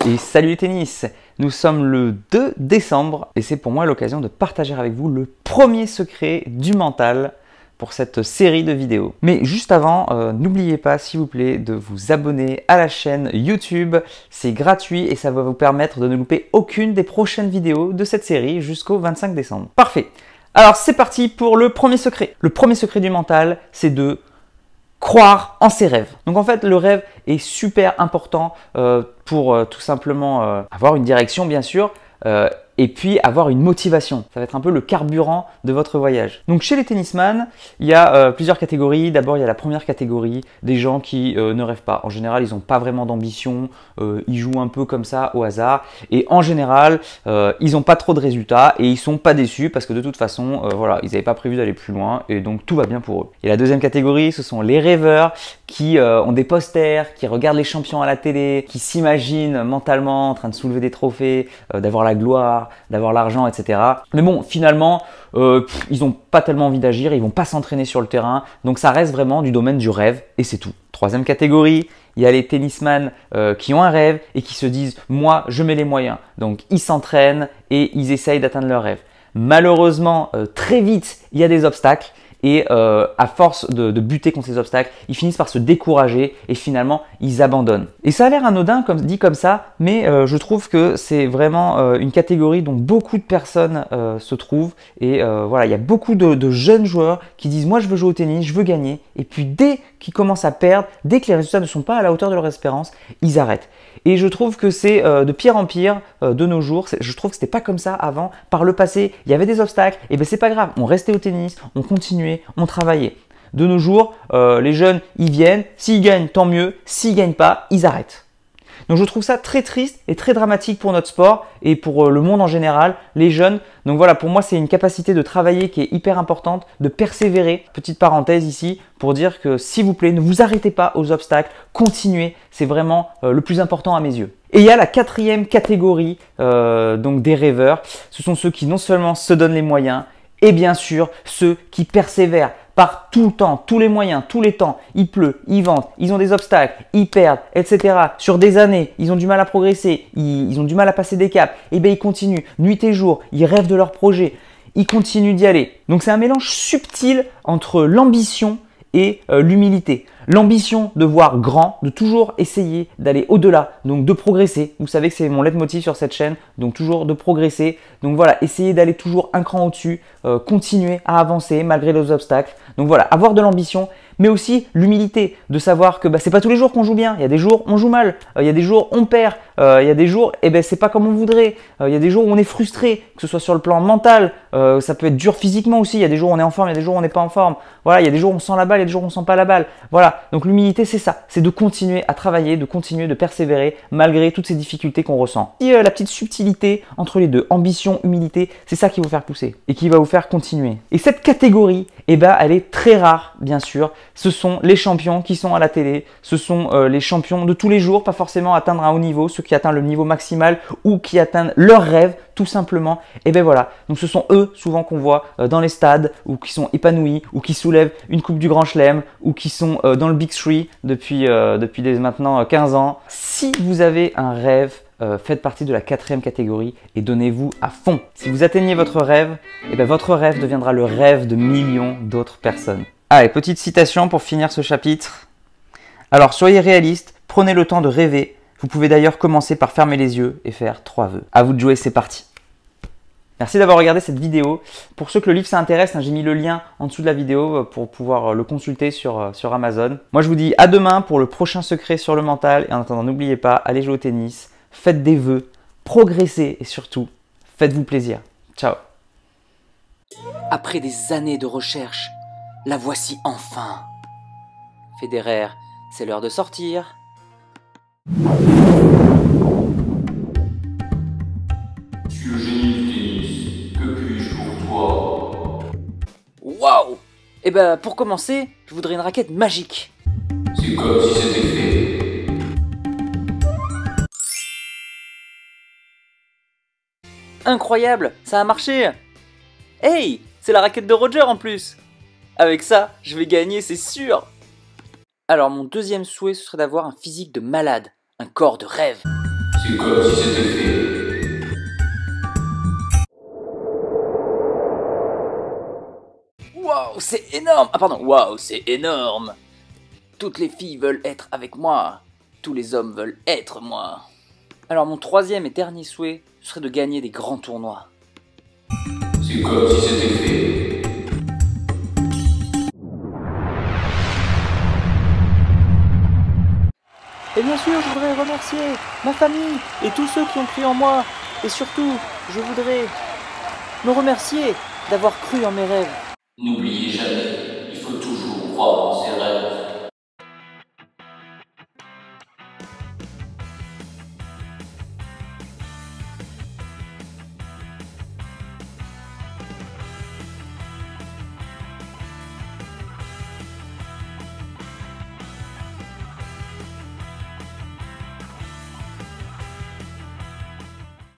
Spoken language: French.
Et salut les tennis! Nous sommes le 2 décembre et c'est pour moi l'occasion de partager avec vous le premier secret du mental pour cette série de vidéos. Mais juste avant, n'oubliez pas s'il vous plaît de vous abonner à la chaîne YouTube. C'est gratuit et ça va vous permettre de ne louper aucune des prochaines vidéos de cette série jusqu'au 25 décembre. Parfait! Alors c'est parti pour le premier secret. Le premier secret du mental, c'est de croire en ses rêves. Donc en fait, le rêve est super important pour tout simplement avoir une direction, bien sûr, et puis avoir une motivation. Ça va être un peu le carburant de votre voyage. Donc chez les tennisman, il y a plusieurs catégories. D'abord, il y a la première catégorie, des gens qui ne rêvent pas. En général, ils n'ont pas vraiment d'ambition, ils jouent un peu comme ça au hasard. Et en général, ils n'ont pas trop de résultats et ils ne sont pas déçus parce que de toute façon, voilà, ils n'avaient pas prévu d'aller plus loin et donc tout va bien pour eux. Et la deuxième catégorie, ce sont les rêveurs qui ont des posters, qui regardent les champions à la télé, qui s'imaginent mentalement en train de soulever des trophées, d'avoir la gloire, d'avoir l'argent, etc. Mais bon, finalement, ils n'ont pas tellement envie d'agir, ils vont pas s'entraîner sur le terrain, donc ça reste vraiment du domaine du rêve et c'est tout. Troisième catégorie, il y a les tennisman qui ont un rêve et qui se disent « moi, je mets les moyens ». Donc ils s'entraînent et ils essayent d'atteindre leur rêve. Malheureusement, très vite, il y a des obstacles. Et à force de buter contre ces obstacles, ils finissent par se décourager et finalement ils abandonnent. Et ça a l'air anodin dit comme ça, mais je trouve que c'est vraiment une catégorie dont beaucoup de personnes se trouvent. Et voilà, il y a beaucoup de jeunes joueurs qui disent moi je veux jouer au tennis, je veux gagner. Et puis dès qu'ils commencent à perdre, dès que les résultats ne sont pas à la hauteur de leur espérance, ils arrêtent. Et je trouve que c'est de pire en pire de nos jours. Je trouve que c'était pas comme ça avant. Par le passé, il y avait des obstacles. Et ben c'est pas grave. On restait au tennis, on continuait, on travaillait. De nos jours, les jeunes, ils viennent. S'ils gagnent, tant mieux. S'ils gagnent pas, ils arrêtent. Donc je trouve ça très triste et très dramatique pour notre sport et pour le monde en général, les jeunes. Donc voilà, pour moi, c'est une capacité de travailler qui est hyper importante, de persévérer. Petite parenthèse ici pour dire que s'il vous plaît, ne vous arrêtez pas aux obstacles, continuez. C'est vraiment le plus important à mes yeux. Et il y a la quatrième catégorie donc des rêveurs. Ce sont ceux qui non seulement se donnent les moyens et bien sûr ceux qui persévèrent. Par tout le temps, tous les moyens, tous les temps, il pleut, ils ventent, ils ont des obstacles, ils perdent, etc. Sur des années, ils ont du mal à progresser, ils ont du mal à passer des caps, et bien ils continuent, nuit et jour, ils rêvent de leur projet, ils continuent d'y aller. Donc c'est un mélange subtil entre l'ambition et l'humilité. L'ambition de voir grand, de toujours essayer d'aller au-delà, donc de progresser. Vous savez que c'est mon leitmotiv sur cette chaîne, donc toujours de progresser. Donc voilà, essayer d'aller toujours un cran au-dessus, continuer à avancer malgré les obstacles. Donc voilà, avoir de l'ambition, mais aussi l'humilité de savoir que c'est pas tous les jours qu'on joue bien. Il y a des jours on joue mal, il y a des jours on perd, il y a des jours c'est pas comme on voudrait. Il y a des jours où on est frustré, que ce soit sur le plan mental, ça peut être dur physiquement aussi. Il y a des jours où on est en forme, il y a des jours où on n'est pas en forme. Voilà, il y a des jours où on sent la balle, il y a des jours où on sent pas la balle. Voilà, donc l'humilité c'est ça, c'est de continuer à travailler, de continuer de persévérer malgré toutes ces difficultés qu'on ressent. Et la petite subtilité entre les deux, ambition, humilité, c'est ça qui va vous faire pousser et qui va vous faire continuer. Et cette catégorie, elle est très rare, bien sûr. Ce sont les champions qui sont à la télé, ce sont les champions de tous les jours, pas forcément atteindre un haut niveau, ceux qui atteignent le niveau maximal ou qui atteignent leur rêve, tout simplement. Et ben voilà, donc ce sont eux souvent qu'on voit dans les stades ou qui sont épanouis ou qui soulèvent une coupe du Grand Chelem ou qui sont dans le Big Three depuis maintenant 15 ans. Si vous avez un rêve, faites partie de la quatrième catégorie et donnez-vous à fond. Si vous atteignez votre rêve, votre rêve deviendra le rêve de millions d'autres personnes. Allez, petite citation pour finir ce chapitre. Alors, soyez réaliste, prenez le temps de rêver. Vous pouvez d'ailleurs commencer par fermer les yeux et faire 3 vœux. À vous de jouer, c'est parti. Merci d'avoir regardé cette vidéo. Pour ceux que le livre s'intéresse, j'ai mis le lien en dessous de la vidéo pour pouvoir le consulter sur Amazon. Moi, je vous dis à demain pour le prochain secret sur le mental. Et en attendant, n'oubliez pas, allez jouer au tennis, faites des vœux, progressez et surtout, faites-vous plaisir. Ciao. Après des années de recherche, la voici enfin. Federer, c'est l'heure de sortir. Tu es le génie du tennis, que puis-je pour toi? Waouh! Pour commencer, je voudrais une raquette magique. C'est comme si c'était fait. Incroyable, ça a marché! Hey, c'est la raquette de Roger en plus! Avec ça, je vais gagner, c'est sûr! Alors mon deuxième souhait, ce serait d'avoir un physique de malade, un corps de rêve. C'est comme si c'était fait. Waouh, c'est énorme! Ah pardon, waouh, c'est énorme! Toutes les filles veulent être avec moi. Tous les hommes veulent être moi. Alors mon troisième et dernier souhait serait de gagner des grands tournois. C'est comme si c'était fait. Et bien sûr, je voudrais remercier ma famille et tous ceux qui ont cru en moi. Et surtout, je voudrais me remercier d'avoir cru en mes rêves. N'oubliez jamais, il faut toujours croire en